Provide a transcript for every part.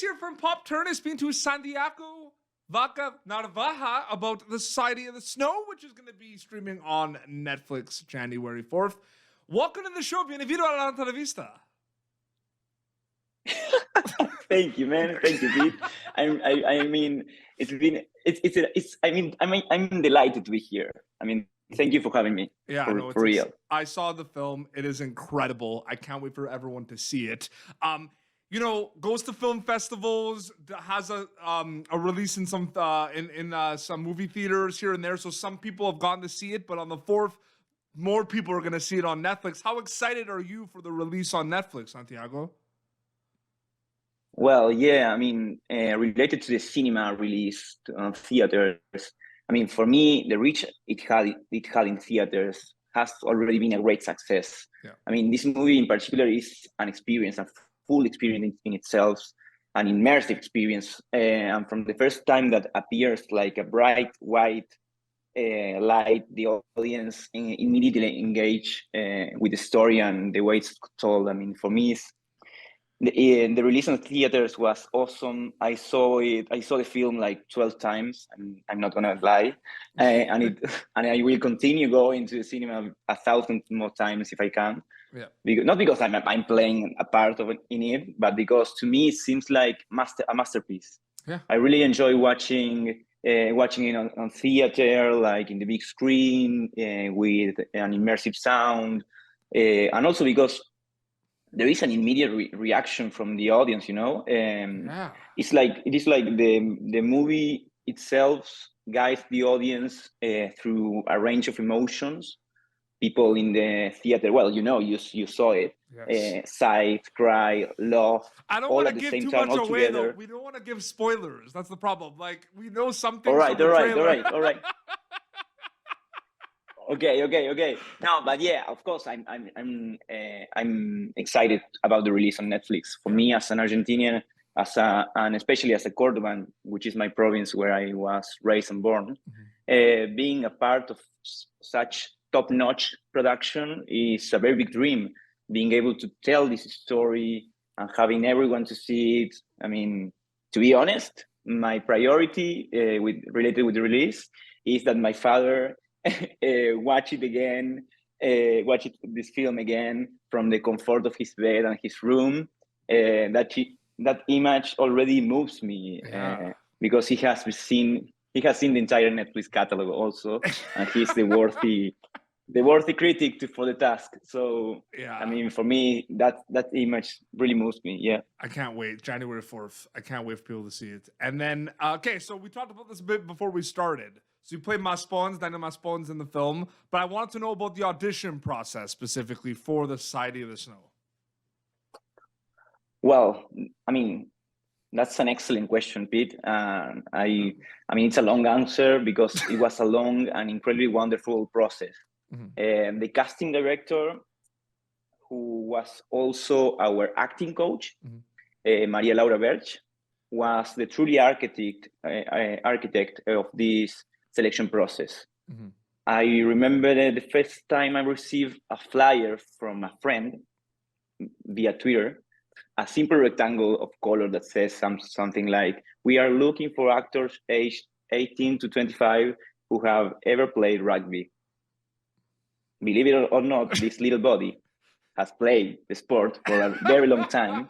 here from Pop Turner speaking to Santiago Vaca Narvaja about the Society of the Snow, which is going to be streaming on Netflix January 4th. Welcome to the show. Bienvenido a la entrevista. Thank you, man. Thank you, Pete. I mean, I'm delighted to be here. I mean, thank you for having me. Yeah, for real. I saw the film. It is incredible. I can't wait for everyone to see it. Goes to film festivals, has a release in some movie theaters here and there. So some people have gone to see it, but on the 4th, more people are going to see it on Netflix. How excited are you for the release on Netflix, Santiago? Well, yeah, I mean, related to the cinema release on theaters, I mean, for me, the reach it had in theaters has already been a great success. Yeah. I mean, this movie in particular is an experience, a full experience in itself, an immersive experience. And from the first time that appears like a bright white light, the audience immediately engage with the story and the way it's told. I mean, for me, the release in theaters was awesome. I saw the film like 12 times. I'm not gonna lie, and I will continue going to the cinema 1,000 more times if I can. Yeah. Not because I'm playing a part of it in it, but because to me it seems like a masterpiece. Yeah. I really enjoy watching it on theater, like in the big screen with an immersive sound, and also because there is an immediate reaction from the audience, you know. It is like the movie itself guides the audience through a range of emotions. People in the theater, well, you saw it. Yes. Sigh, cry, laugh. I don't all want at to the give same too time, much all away, together. though. We don't want to give spoilers. That's the problem. Like, we know something. All right. Okay. No, but yeah, of course, I'm excited about the release on Netflix. For me, as an Argentinian, and especially as a Cordovan, which is my province where I was raised and born, being a part of such top-notch production is a very big dream. Being able to tell this story and having everyone to see it. I mean, to be honest, my priority related with the release is that my father watch this film again from the comfort of his bed and his room. That image already moves me because he has seen the entire Netflix catalog also, and he's the worthy critic for the task. So yeah, I mean, for me, that image really moves me. Yeah, I can't wait. January 4th. I can't wait for people to see it. And then, okay, so we talked about this a bit before we started. So you play Maspons, Daniel Maspons in the film, but I wanted to know about the audition process specifically for the Society of the Snow. Well, I mean, that's an excellent question, Pete. I mean, it's a long answer because it was a long and incredibly wonderful process. The casting director, who was also our acting coach, Maria Laura Berch, was the truly architect of this selection process. I remember the first time I received a flyer from a friend via Twitter, a simple rectangle of color that says something like, "We are looking for actors aged 18 to 25 who have ever played rugby." Believe it or not, this little body has played the sport for a very long time.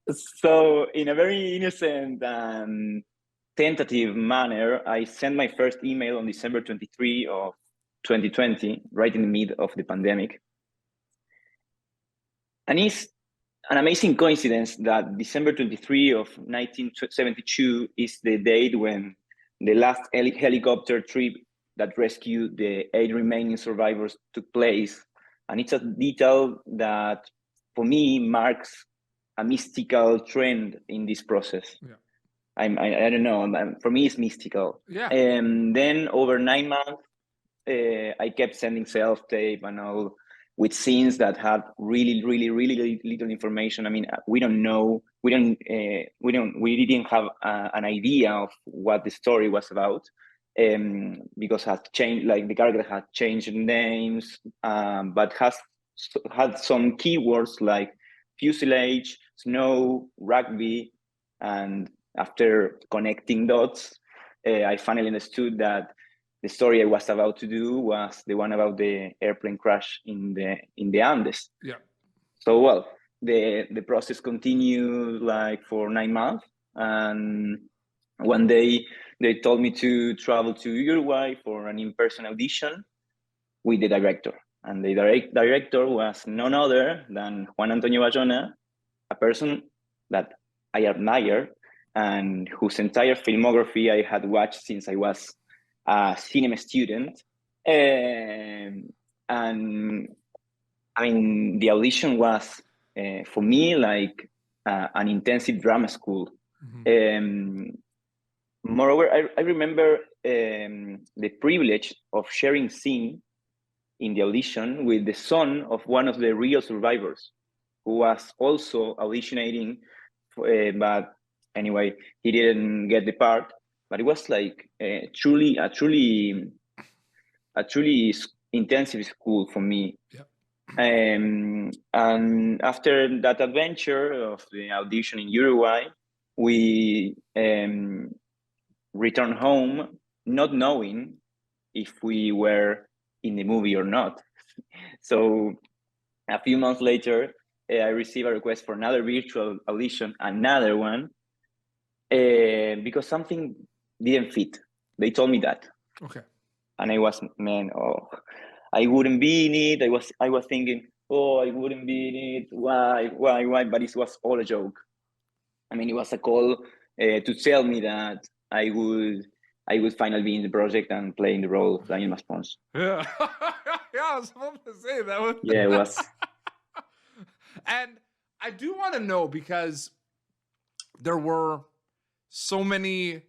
So in a very innocent and tentative manner, I sent my first email on December 23 of 2020, right in the mid of the pandemic. And it's an amazing coincidence that December 23 of 1972 is the date when the last helicopter trip that rescued the 8 remaining survivors took place. And it's a detail that, for me, marks a mystical trend in this process. Yeah. I don't know. For me, it's mystical. Yeah. And then over 9 months, I kept sending self-tape and all, with scenes that had really little information. I mean, we don't know. We didn't have an idea of what the story was about, because had changed. Like the character had changed names, but had some keywords like fuselage, snow, rugby, and after connecting dots, I finally understood that the story I was about to do was the one about the airplane crash in the Andes. Yeah. So well, the process continued like for 9 months, and one day they told me to travel to Uruguay for an in-person audition with the director, and the director was none other than Juan Antonio Bayona, a person that I admire and whose entire filmography I had watched since I was a cinema student. And I mean, the audition was for me like an intensive drama school. Moreover, I remember the privilege of sharing scene in the audition with the son of one of the real survivors, who was also auditioning, but anyway, he didn't get the part. But it was like a truly intensive school for me. Yeah. And after that adventure of the audition in Uruguay, we returned home not knowing if we were in the movie or not. So a few months later, I received a request for another virtual audition, another one, because something didn't fit. They told me that. Okay. And I was, man, I wouldn't be in it. I was thinking, I wouldn't be in it. Why? But it was all a joke. I mean, it was a call to tell me that I would finally be in the project and playing the role of Daniel Maspons. Yeah. Yeah, I was supposed to say that one. Yeah, it was. And I do want to know, because there were so many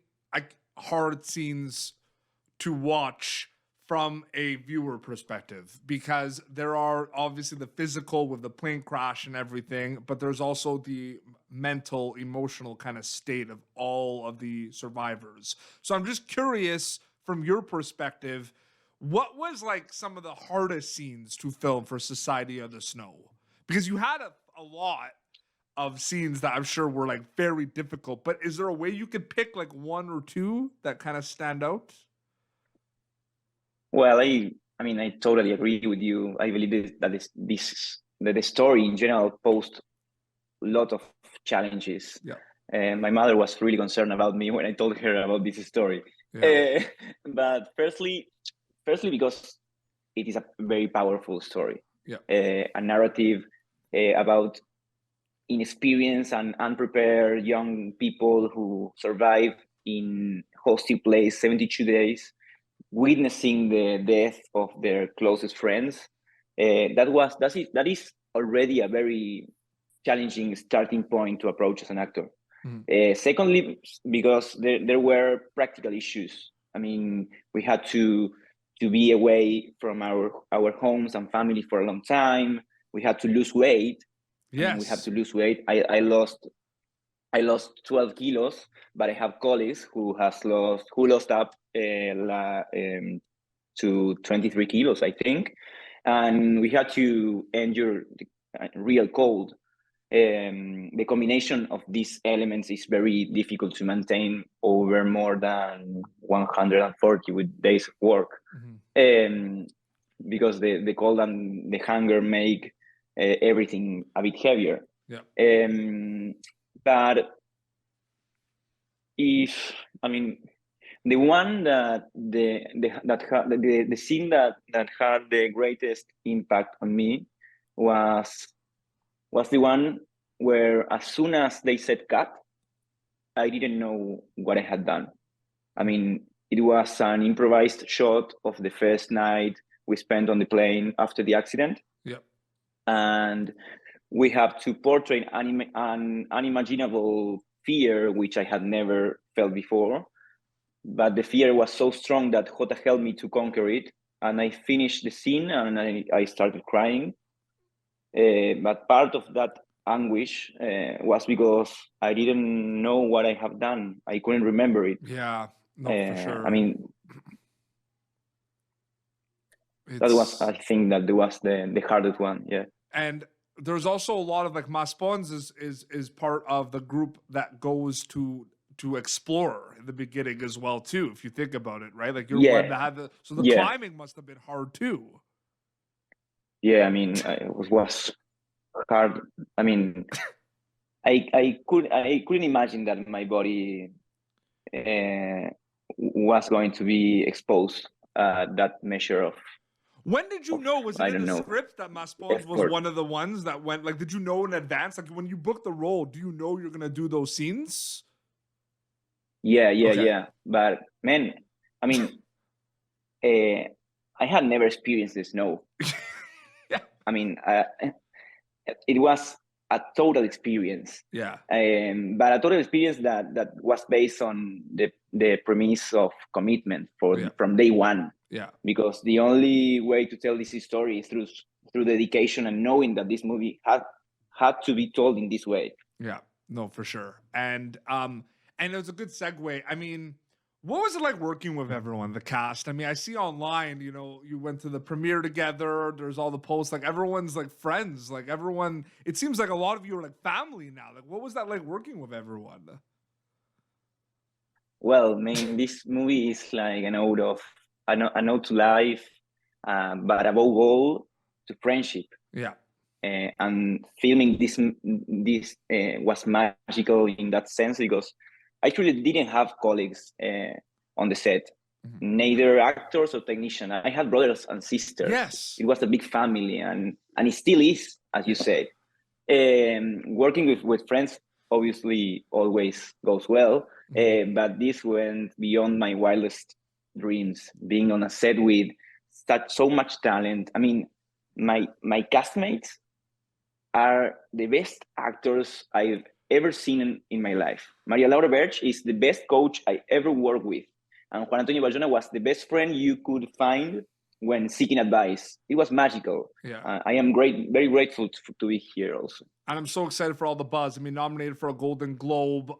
hard scenes to watch from a viewer perspective, because there are obviously the physical with the plane crash and everything, but there's also the mental, emotional kind of state of all of the survivors. So I'm just curious, from your perspective, what was like some of the hardest scenes to film for Society of the Snow? Because you had a lot of scenes that I'm sure were like very difficult, but is there a way you could pick like one or two that kind of stand out? Well, I mean, I totally agree with you. I believe that the story in general posed a lot of challenges. Yeah. And my mother was really concerned about me when I told her about this story. Yeah. But firstly, because it is a very powerful story. Yeah. A narrative about inexperienced and unprepared young people who survive in hostile place 72 days, witnessing the death of their closest friends. That is already a very challenging starting point to approach as an actor. Secondly, because there were practical issues. I mean, we had to be away from our homes and family for a long time. We had to lose weight. Yes. I mean, we have to lose weight. I lost 12 kilos, but I have colleagues who lost up to 23 kilos, I think. And we had to endure the real cold. The combination of these elements is very difficult to maintain over more than 140 days of work. Because the cold and the hunger make everything a bit heavier. Yeah. But the one the scene that had the greatest impact on me was the one where, as soon as they said cut, I didn't know what I had done. I mean, it was an improvised shot of the first night we spent on the plane after the accident. Yeah. And we have to portray an unimaginable fear, which I had never felt before. But the fear was so strong that Jota helped me to conquer it. And I finished the scene and I started crying. But part of that anguish was because I didn't know what I have done. I couldn't remember it. Yeah, no, for sure. I mean, that was, I think, that was the hardest one. Yeah. And there's also a lot of like Maspons is part of the group that goes to explore in the beginning as well too. If you think about it, right? Like you're one that had the climbing must have been hard too. Yeah, I mean, it was hard. I mean, I couldn't imagine that my body was going to be exposed that measure of. When did you know? Was it in the script that Maspons was one of the ones that went? Like, did you know in advance? Like, when you booked the role, do you know you're gonna do those scenes? Yeah. But man, I mean, I had never experienced the snow. Yeah. I mean, it was a total experience. Yeah. But a total experience that was based on the premise of commitment from day one. Yeah. Because the only way to tell this story is through dedication and knowing that this movie had to be told in this way. Yeah. No, for sure. And it was a good segue. I mean, what was it like working with everyone, the cast? I mean, I see online, you know, you went to the premiere together. There's all the posts, like everyone's like friends, like everyone. It seems like a lot of you are like family now. Like, what was that like working with everyone? Well, man, this movie is like an ode to life, but above all, to friendship. Yeah. And filming this was magical in that sense because I truly didn't have colleagues on the set, neither actors or technicians. I had brothers and sisters. Yes. It was a big family, and it still is, as you say. Working with friends obviously always goes well, but this went beyond my wildest dreams. Being on a set with so much talent. I mean, my castmates are the best actors I've ever seen in my life. Maria Laura Berch is the best coach I ever worked with. And Juan Antonio Bayona was the best friend you could find when seeking advice. It was magical. Yeah. I am very grateful to be here also. And I'm so excited for all the buzz. I mean, nominated for a Golden Globe.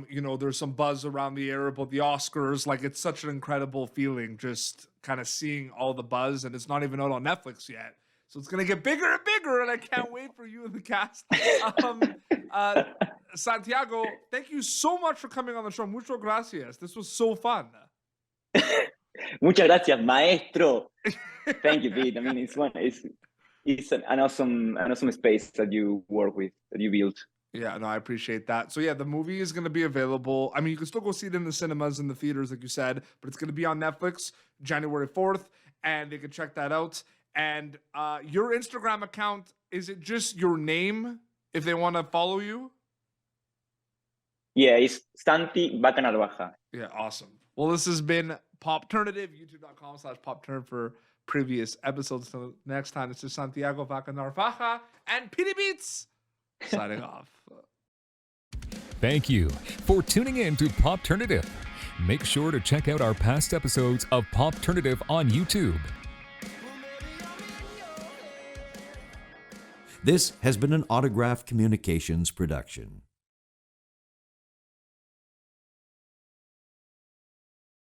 You know, there's some buzz around the air about the Oscars. Like, it's such an incredible feeling just kind of seeing all the buzz. And it's not even out on Netflix yet. So it's going to get bigger and bigger, and I can't wait for you and the cast. Santiago, thank you so much for coming on the show. Muchas gracias. This was so fun. Muchas gracias, maestro. Thank you, Pete. I mean, it's an awesome space that you work with, that you built. Yeah, no, I appreciate that. So yeah, the movie is going to be available. I mean, you can still go see it in the cinemas and the theaters, like you said, but it's going to be on Netflix January 4th, and you can check that out. And your Instagram account, is it just your name if they want to follow you? Yeah, it's Santi Vaca Narvaja. Yeah, awesome. Well, this has been Popternative, youtube.com/Popturn for previous episodes. Until next time, this is Santiago Vaca Narvaja and Petey Beats signing off. Thank you for tuning in to Popternative. Make sure to check out our past episodes of Popternative on YouTube. This has been an Autograph Communications production.